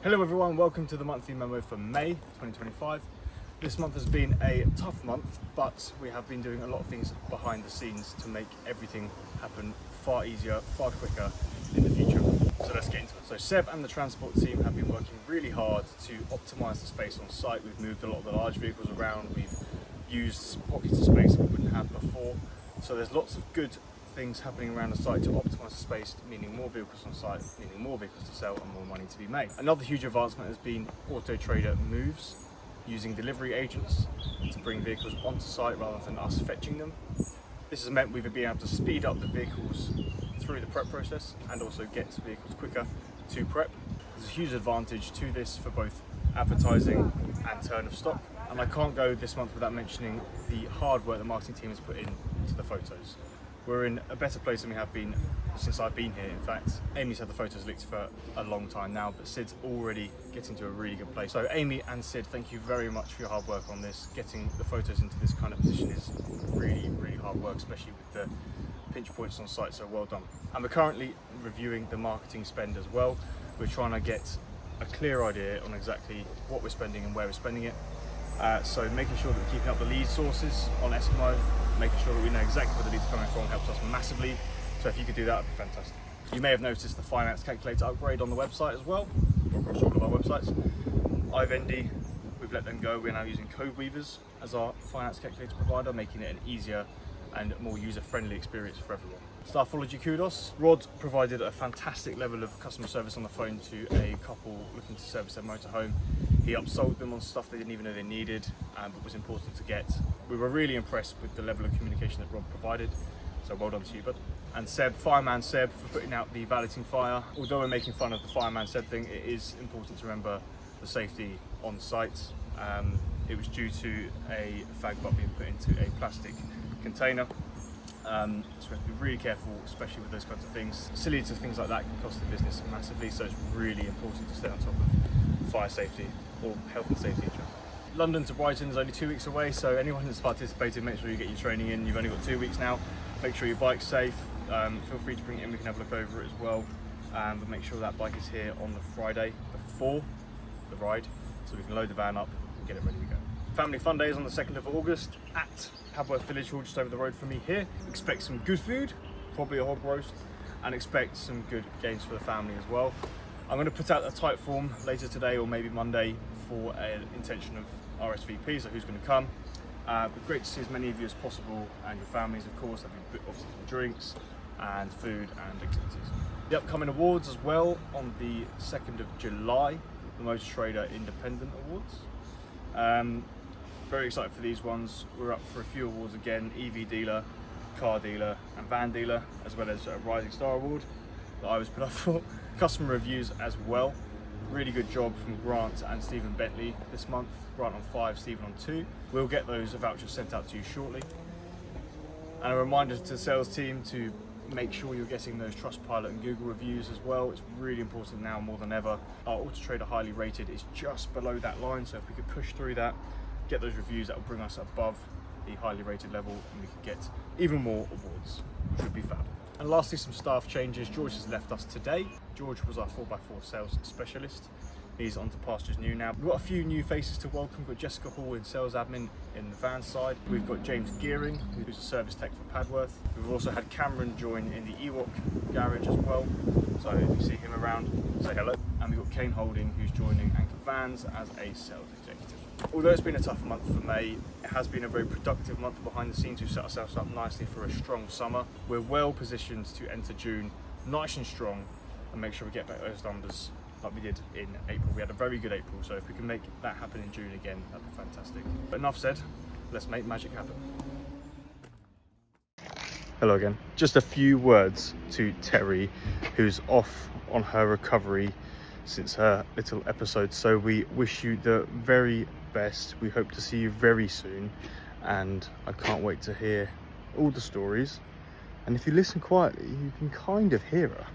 Hello everyone, welcome to the monthly memo for May 2025. This month has been a tough month, but we have been doing a lot of things behind the scenes to make everything happen far easier, far quicker in the future. So let's get into it. So Seb and the transport team have been working really hard to optimize the space on site. We've moved a lot of the large vehicles around, we've used pockets of space that we wouldn't have before. So there's lots of good things happening around the site to optimize the space, meaning more vehicles on site, meaning more vehicles to sell and more money to be made. Another huge advancement has been Auto Trader moves, using delivery agents to bring vehicles onto site rather than us fetching them. This has meant we've been able to speed up the vehicles through the prep process and also get vehicles quicker to prep. There's a huge advantage to this for both advertising and turn of stock. And I can't go this month without mentioning the hard work the marketing team has put into the photos. We're in a better place than we have been since I've been here. In fact, Amy's had the photos leaked for a long time now, but Sid's already getting to a really good place. So Amy and Sid, thank you very much for your hard work on this. Getting the photos into this kind of position is really, really hard work, especially with the pinch points on site, so well done. And we're currently reviewing the marketing spend as well. We're trying to get a clear idea on exactly what we're spending and where we're spending it. So making sure that we're keeping up the lead sources on Eskimo, making sure that we know exactly where the leads are coming from helps us massively. So if you could do that, it'd be fantastic. You may have noticed the finance calculator upgrade on the website as well, or across all of our websites. iVendy, we've let them go. We're now using Code Weavers as our finance calculator provider, making it an easier and more user-friendly experience for everyone. Staffology kudos. Rod provided a fantastic level of customer service on the phone to a couple looking to service their motorhome. He upsold them on stuff they didn't even know they needed, but was important to get. We were really impressed with the level of communication that Rod provided, so well done to you, bud. And Seb, Fireman Seb, for putting out the valeting fire. Although we're making fun of the Fireman Seb thing, it is important to remember the safety on site. It was due to a fag butt being put into a plastic container. So we have to be really careful, especially with those kinds of things. Silly to things like that can cost the business massively, so it's really important to stay on top of fire safety or health and safety in general. London to Brighton is only 2 weeks away, so anyone that's participated, make sure you get your training in. You've only got 2 weeks now. Make sure your bike's safe. Feel free to bring it in, we can have a look over it as well. But make sure that bike is here on the Friday before the ride, so we can load the van up and get it ready to go. Family Fun Day is on the 2nd of August at Habworth Village Hall, just over the road from me here. Expect some good food, probably a hog roast, and expect some good games for the family as well. I'm going to put out a type form later today or maybe Monday for an intention of RSVP, so who's going to come. But great to see as many of you as possible, and your families of course. There'll be obviously some drinks and food and activities. The upcoming awards as well on the 2nd of July, the Motor Trader Independent Awards. Very excited for these ones. We're up for a few awards again: EV Dealer, Car Dealer and Van Dealer, as well as a Rising Star Award that I was put up for. Customer reviews as well. Really good job from Grant and Stephen Bentley this month. Grant on 5, Stephen on 2. We'll get those vouchers sent out to you shortly. And a reminder to the sales team to make sure you're getting those Trustpilot and Google reviews as well. It's really important now more than ever. Our Auto Trader highly rated is just below that line, so if we could push through that, get those reviews, that will bring us above the highly rated level, and we could get even more awards, which would be fab. And lastly, some staff changes. George has left us today. George was our 4x4 sales specialist. He's on to pastures new now. We've got a few new faces to welcome. We've got Jessica Hall in sales admin in the van side. We've got James Gearing, who's a service tech for Padworth. We've also had Cameron join in the Ewok garage as well. So if you see him around, say hello. And we've got Kane Holding, who's joining Anchor Vans as a sales executive. Although it's been a tough month for May, it has been a very productive month behind the scenes. We've set ourselves up nicely for a strong summer. We're well positioned to enter June nice and strong and make sure we get back those numbers like we did in April. We had a very good April, so if we can make that happen in June again, that'd be fantastic. But enough said, let's make magic happen. Hello again. Just a few words to Terry, who's off on her recovery since her little episode. So we wish you the very best. We hope to see you very soon, and I can't wait to hear all the stories. And if you listen quietly, you can kind of hear her.